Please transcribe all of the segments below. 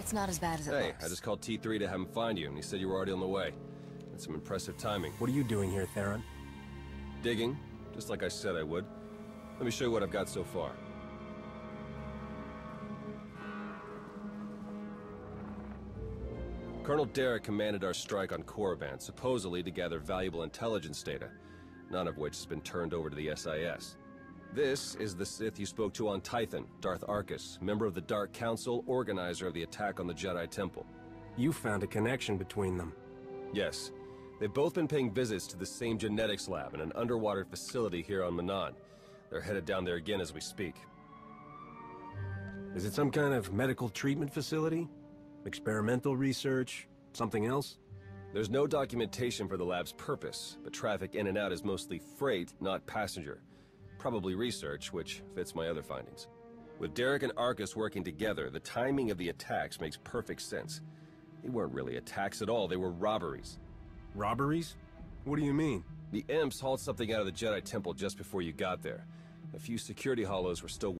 It's not as bad as it Hey, looks. I just called T3 to have him find you, and he said you were already on the way. That's some impressive timing. What are you doing here, Theron? Digging, just like I said I would. Let me show you what I've got so far. Colonel Derek commanded our strike on Korriban, supposedly to gather valuable intelligence data, none of which has been turned over to the SIS. This is the Sith you spoke to on Tython, Darth Arkus, member of the Dark Council, organizer of the attack on the Jedi Temple. You found a connection between them. Yes. They've both been paying visits to the same genetics lab in an underwater facility here on Manaan. They're headed down there again as we speak. Is it some kind of medical treatment facility? Experimental research? Something else? There's no documentation for the lab's purpose, but traffic in and out is mostly freight, not passenger. Probably research, which fits my other findings. With Derek and Arkus working together, the timing of the attacks makes perfect sense. They weren't really attacks at all, they were robberies. Robberies? What do you mean? The Imps hauled something out of the Jedi Temple just before you got there. A few security hollows were still...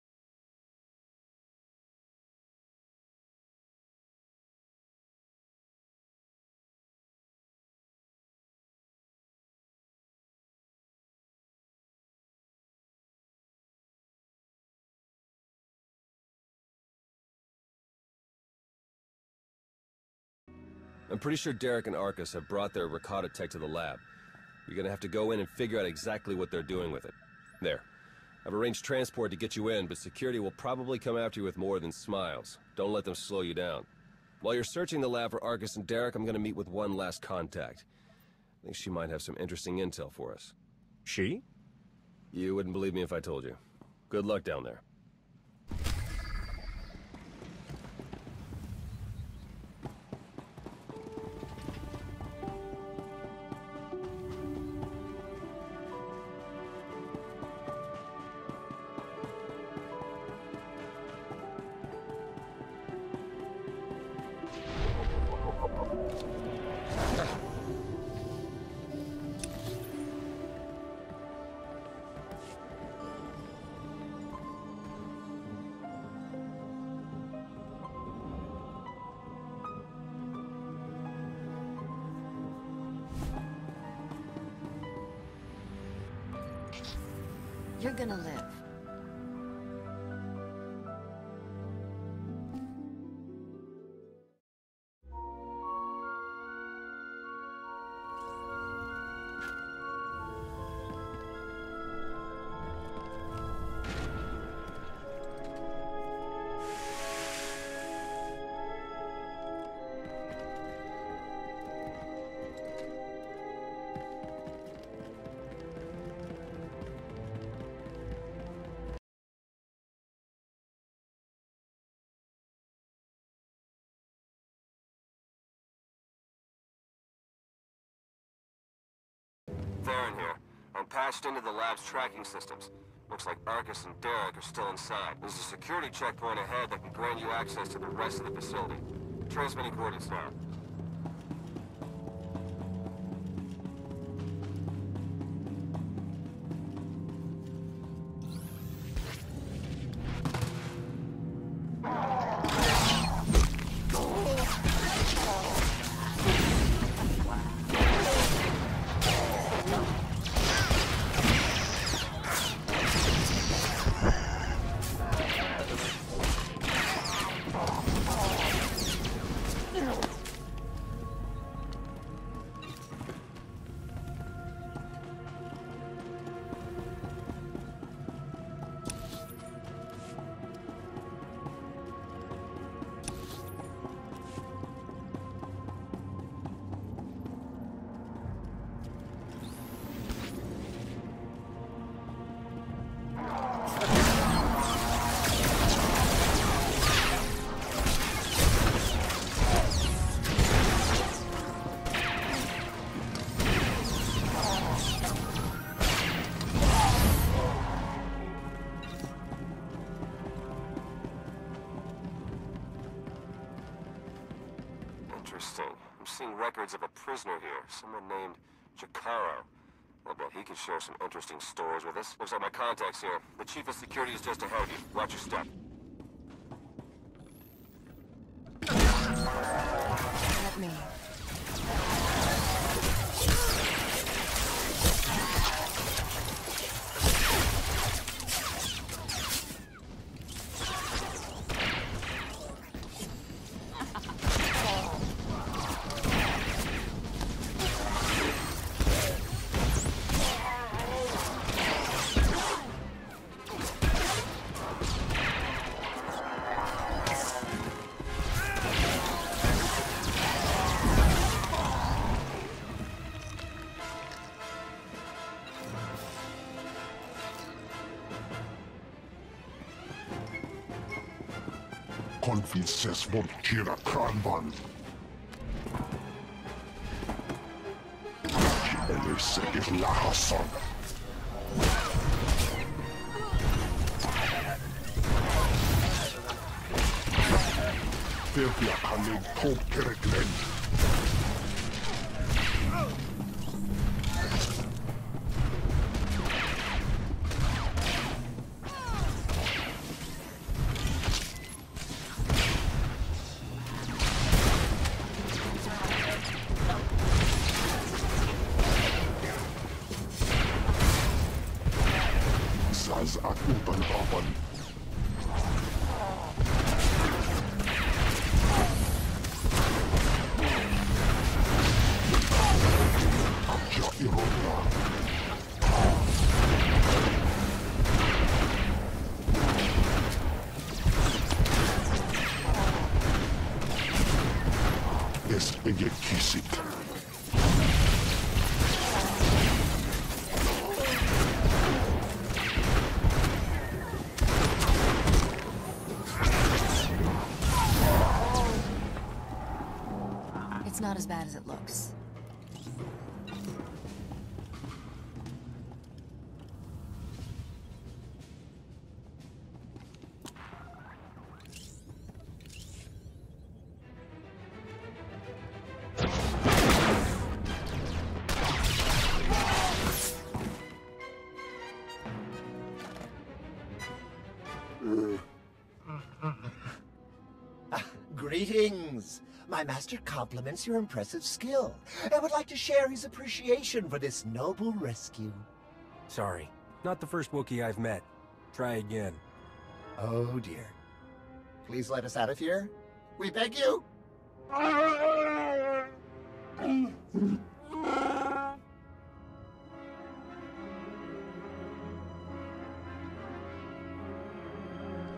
I'm pretty sure Derek and Arkus have brought their Rakata tech to the lab. You're gonna have to go in and figure out exactly what they're doing with it. There. I've arranged transport to get you in, but security will probably come after you with more than smiles. Don't let them slow you down. While you're searching the lab for Arkus and Derek, I'm gonna meet with one last contact. I think she might have some interesting intel for us. She? You wouldn't believe me if I told you. Good luck down there. You're gonna live. Theron here. I'm patched into the lab's tracking systems. Looks like Arkus and Derek are still inside. There's a security checkpoint ahead that can grant you access to the rest of the facility. Transmitting coordinates now. Interesting. I'm seeing records of a prisoner here, someone named Jakaro. I bet he could share some interesting stories with us. Looks like my contact's here. The chief of security is just ahead of you. Watch your step. at me. Konfices mot kira kanban. Elise lahasan. Verfia kalig top kereklen. At upan-apan. Atya irona. Es ege kisik. It's not as bad as it looks. Greetings! My master compliments your impressive skill and would like to share his appreciation for this noble rescue. Sorry, not the first Wookiee I've met. Try again. Oh dear. Please let us out of here. We beg you!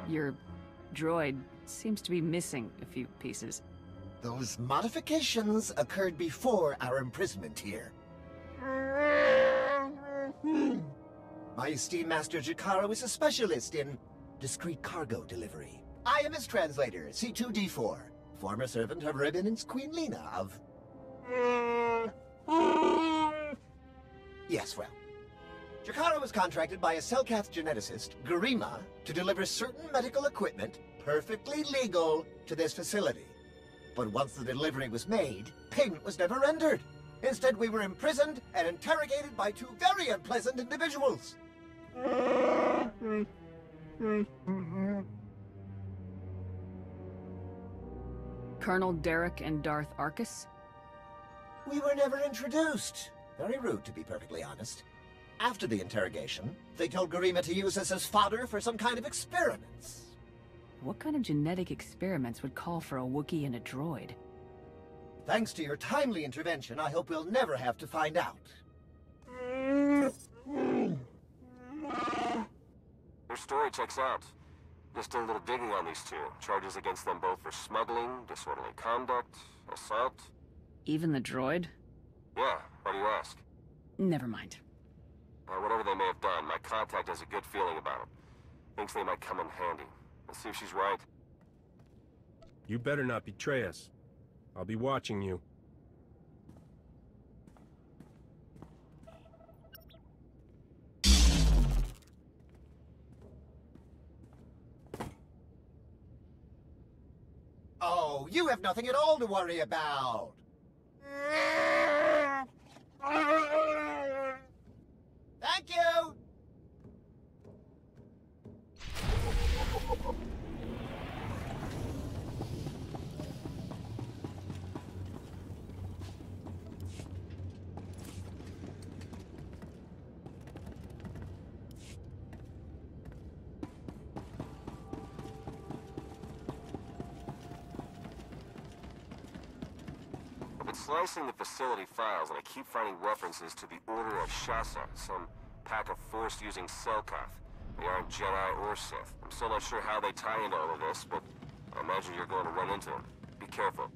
Your droid seems to be missing a few pieces. Those modifications occurred before our imprisonment here. My esteemed Master Jakara is a specialist in discreet cargo delivery. I am his translator, C2D4, former servant of Revenant's Queen Lena of... Yes, well. Jakara was contracted by a Selkath geneticist, Garima, to deliver certain medical equipment, perfectly legal, to this facility. But once the delivery was made, payment was never rendered. Instead, we were imprisoned and interrogated by two very unpleasant individuals. Colonel Derek and Darth Arcus? We were never introduced. Very rude, to be perfectly honest. After the interrogation, they told Garima to use us as fodder for some kind of experiments. What kind of genetic experiments would call for a Wookiee and a droid? Thanks to your timely intervention, I hope we'll never have to find out. Your story checks out. Just did a little digging on these two. Charges against them both for smuggling, disorderly conduct, assault. Even the droid? Yeah, why do you ask? Never mind. Whatever they may have done, my contact has a good feeling about them. Thinks they might come in handy. Let's see if she's right. You better not betray us. I'll be watching you. Oh, you have nothing at all to worry about. Thank you! slicing the facility files, and I keep finding references to the Order of Shasa, some pack of Force-using Selkath. They aren't Jedi or Sith. I'm still not sure how they tie into all of this, but I imagine you're going to run into them. Be careful.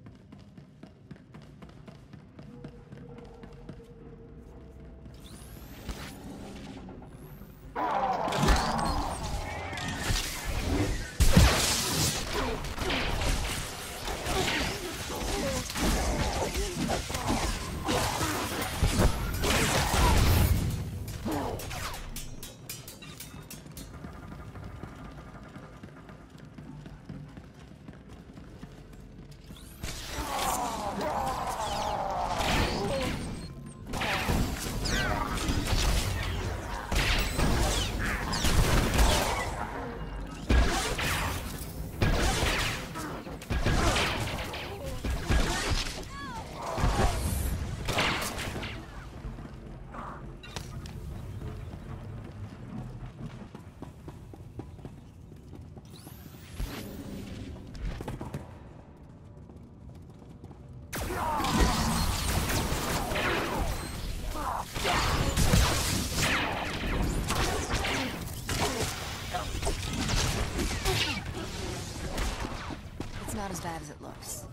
It's not as bad as it looks.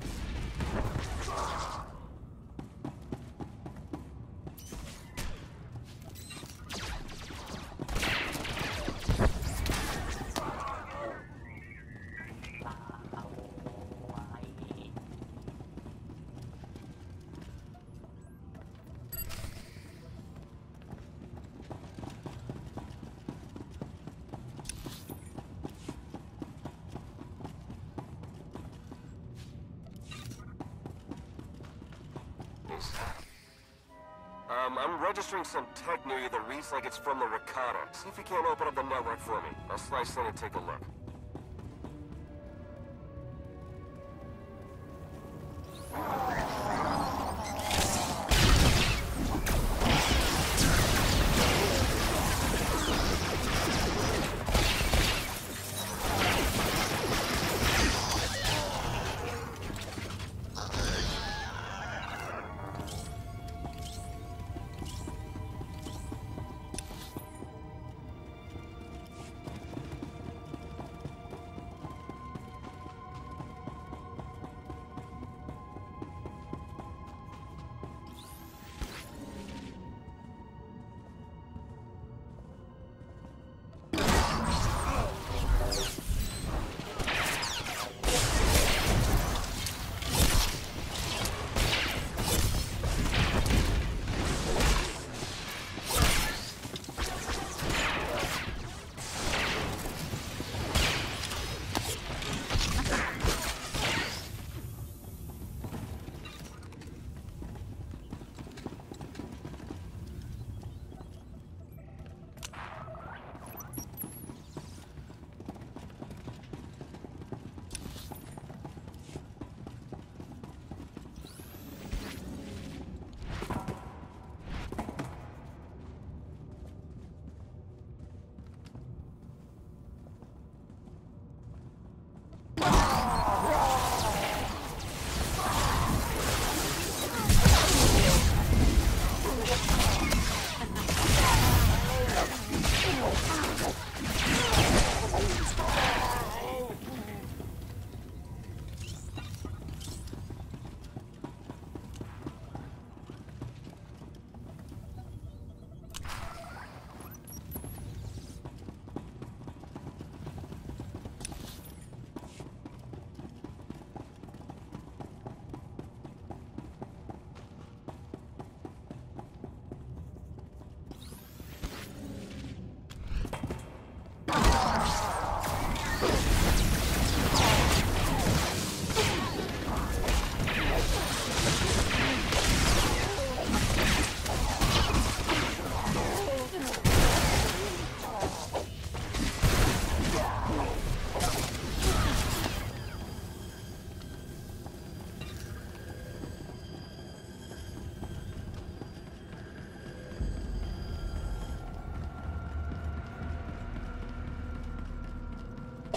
I'm registering some tech near you that reads like it's from the Ricotta. See if you can't open up the network for me. I'll slice in and take a look.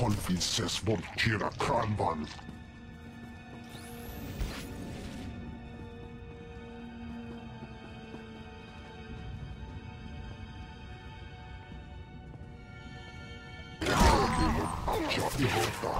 Konfises Volkira Kranvan. Kia ihota.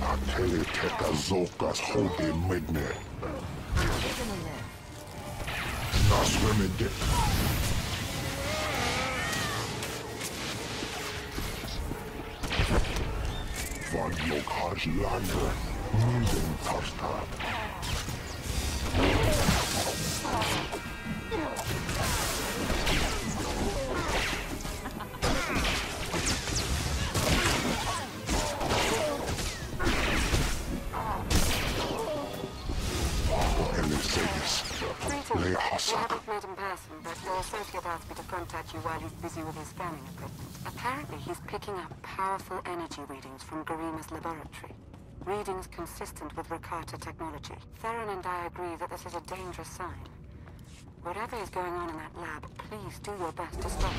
Atele teka zokas hode medne. You're gonna live. Naswemede. Vadlok haj lander. Minden tarstad. We haven't met in person, but your associate asked me to contact you while he's busy with his scanning equipment. Apparently, he's picking up powerful energy readings from Garima's laboratory. Readings consistent with Rakata technology. Theron and I agree that this is a dangerous sign. Whatever is going on in that lab, please do your best to stop it.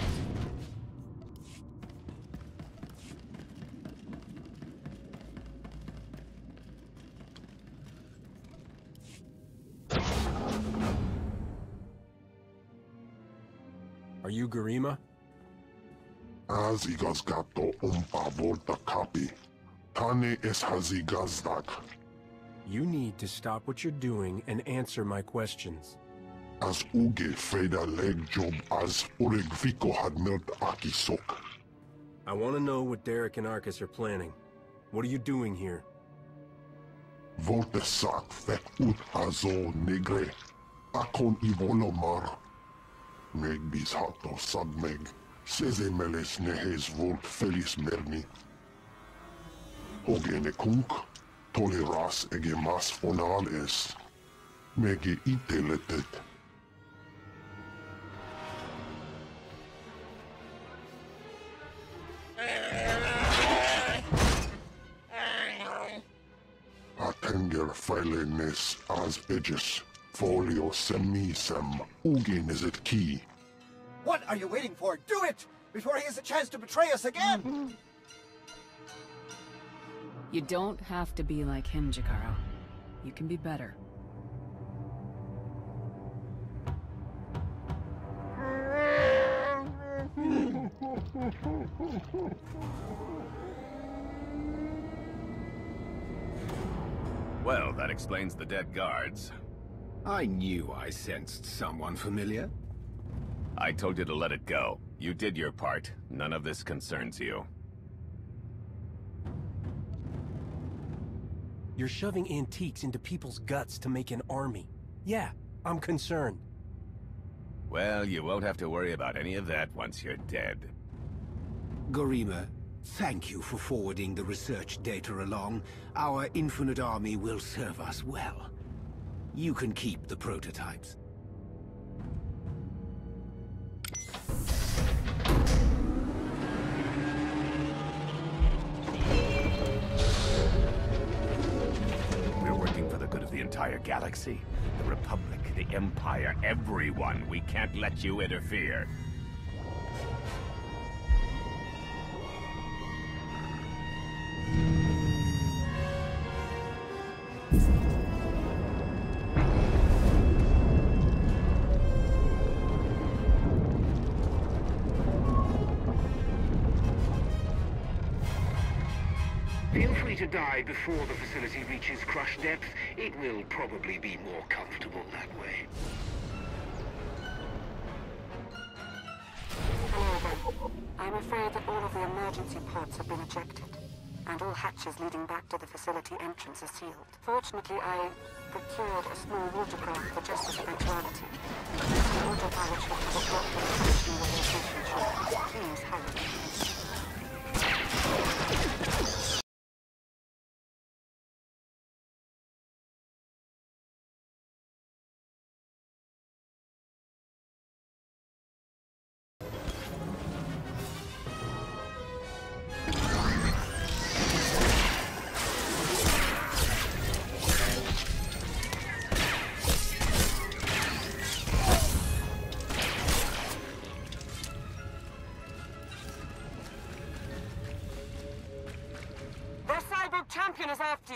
Are you Garima? Azigas gato umpa volta kapi. Tane es hazigazdak. You need to stop what you're doing and answer my questions. As uge feda leg job as uregviko had melt akisok. I want to know what Derek and Arcus are planning. What are you doing here? Volte sak fek ut azo negre. Akon ivolomar. Meg bis hato sagmeg. Seze meles nehes volt felis merni. Ogene kunk. Toleras ege mas fonal es. Mege iteletet. Atenger feilenes as edges. Folio semisem. Ugen is it key. What are you waiting for? Do it! Before he has a chance to betray us again! You don't have to be like him, Jakaro. You can be better. Well, that explains the dead guards. I knew I sensed someone familiar. I told you to let it go. You did your part. None of this concerns you. You're shoving antiques into people's guts to make an army. Yeah, I'm concerned. Well, you won't have to worry about any of that once you're dead. Garima, thank you for forwarding the research data along. Our infinite army will serve us well. You can keep the prototypes. We're working for the good of the entire galaxy. The Republic, the Empire, everyone. We can't let you interfere. Feel free to die before the facility reaches crush depth. It will probably be more comfortable that way. Hello again. I'm afraid that all of the emergency pods have been ejected, and all hatches leading back to the facility entrance are sealed. Fortunately, I procured a small watercraft for just this eventuality. The autopilot should have a drop to the station where the station should. Please hurry.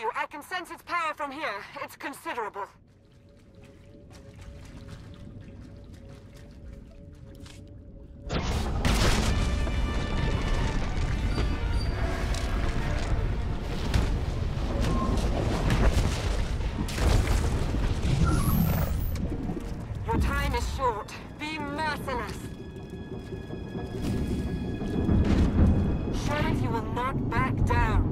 you. I can sense its power from here. It's considerable. Your time is short. Be merciless. Show it you will not back down.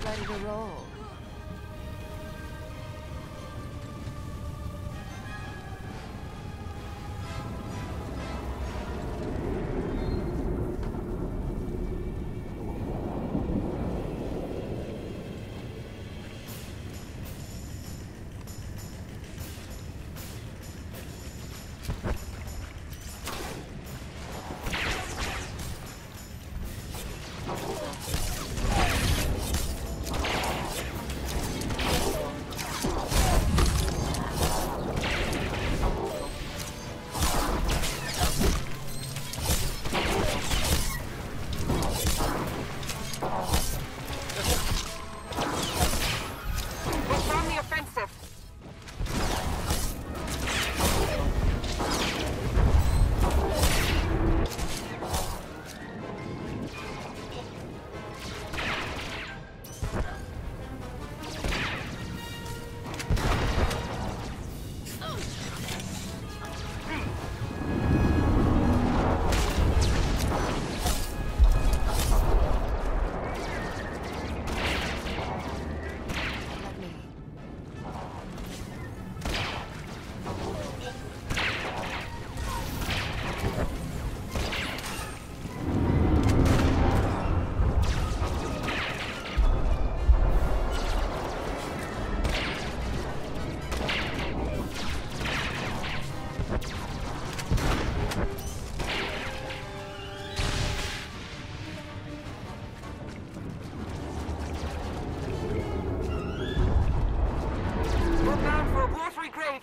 Ready to roll.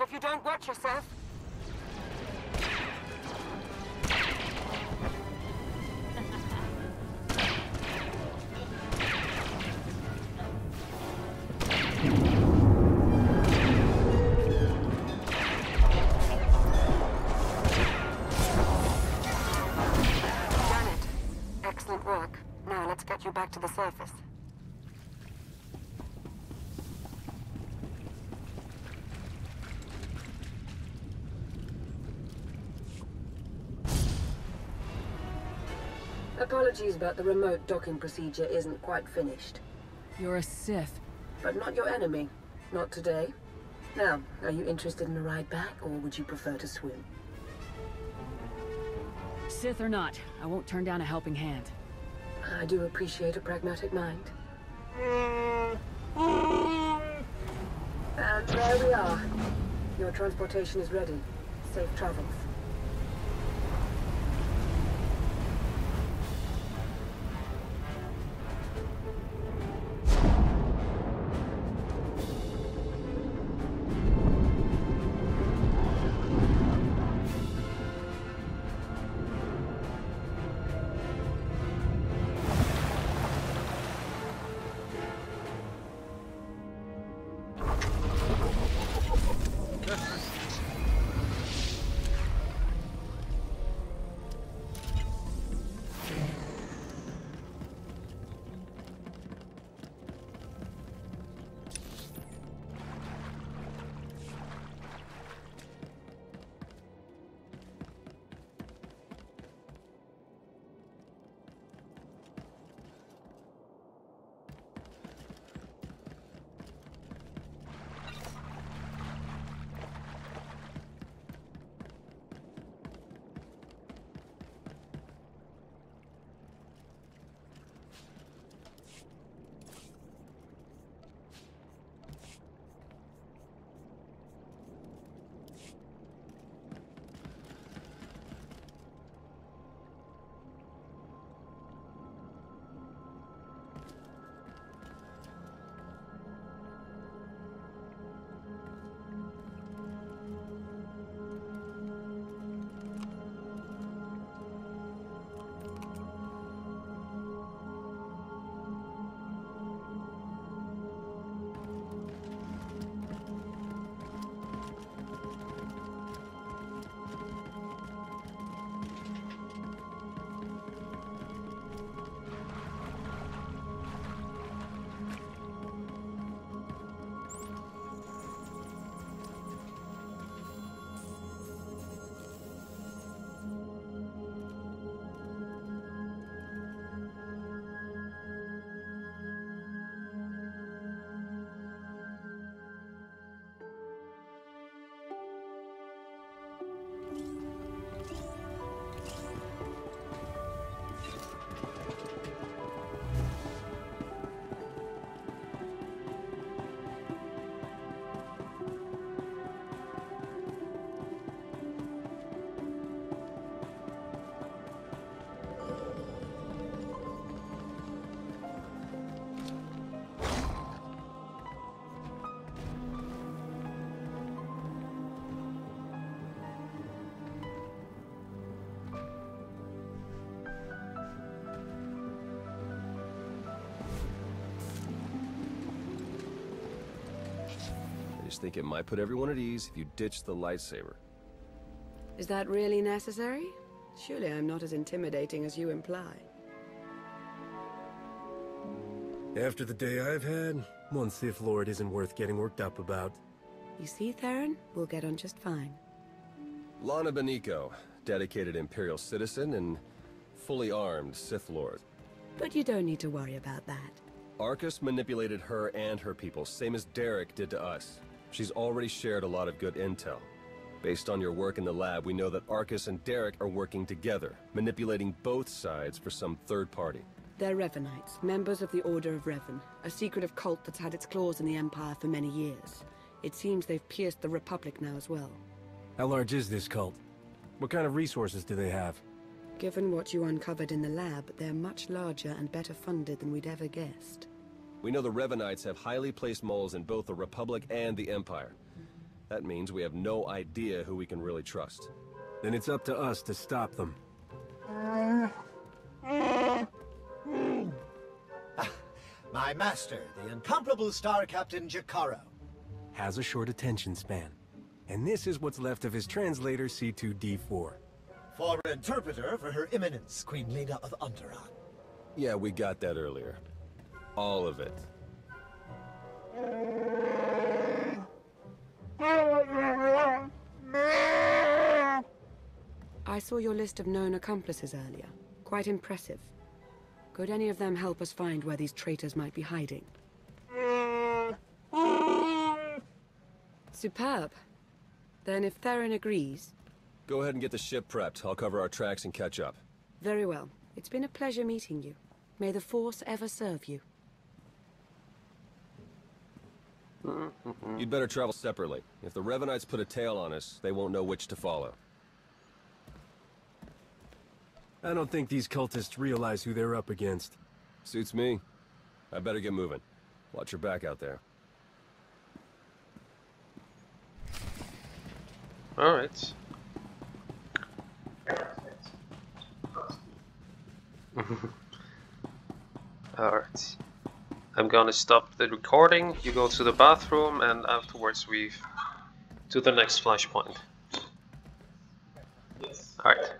If you don't watch yourself. Done it. Excellent work. Now let's get you back to the surface. Apologies, but the remote docking procedure isn't quite finished. You're a Sith. But not your enemy. Not today. Now, are you interested in a ride back, or would you prefer to swim? Sith or not, I won't turn down a helping hand. I do appreciate a pragmatic mind. And there we are. Your transportation is ready. Safe travels. just think it might put everyone at ease if you ditch the lightsaber. Is that really necessary? Surely I'm not as intimidating as you imply. After the day I've had, one Sith Lord isn't worth getting worked up about. You see, Theron? We'll get on just fine. Lana Beniko, dedicated Imperial citizen and fully armed Sith Lord. But you don't need to worry about that. Arcus manipulated her and her people, same as Derek did to us. She's already shared a lot of good intel. Based on your work in the lab, we know that Arcus and Derek are working together, manipulating both sides for some third party. They're Revenites, members of the Order of Revan, a secretive cult that's had its claws in the Empire for many years. It seems they've pierced the Republic now as well. How large is this cult? What kind of resources do they have? Given what you uncovered in the lab, they're much larger and better funded than we'd ever guessed. We know the Revenites have highly placed moles in both the Republic and the Empire. That means we have no idea who we can really trust. Then it's up to us to stop them. My master, the incomparable Star Captain Jakaro. Has a short attention span. And this is what's left of his translator, C2D4. For interpreter for Her Eminence, Queen Lena of Onderon. Yeah, we got that earlier. All of it. I saw your list of known accomplices earlier. Quite impressive. Could any of them help us find where these traitors might be hiding? Superb. Then if Theron agrees... Go ahead and get the ship prepped. I'll cover our tracks and catch up. Very well. It's been a pleasure meeting you. May the Force ever serve you. You'd better travel separately. If the Revenites put a tail on us, they won't know which to follow. I don't think these cultists realize who they're up against. Suits me. I better get moving. Watch your back out there. Alright. Alright. I'm gonna stop the recording, you go to the bathroom, and afterwards we do the next flashpoint. Alright.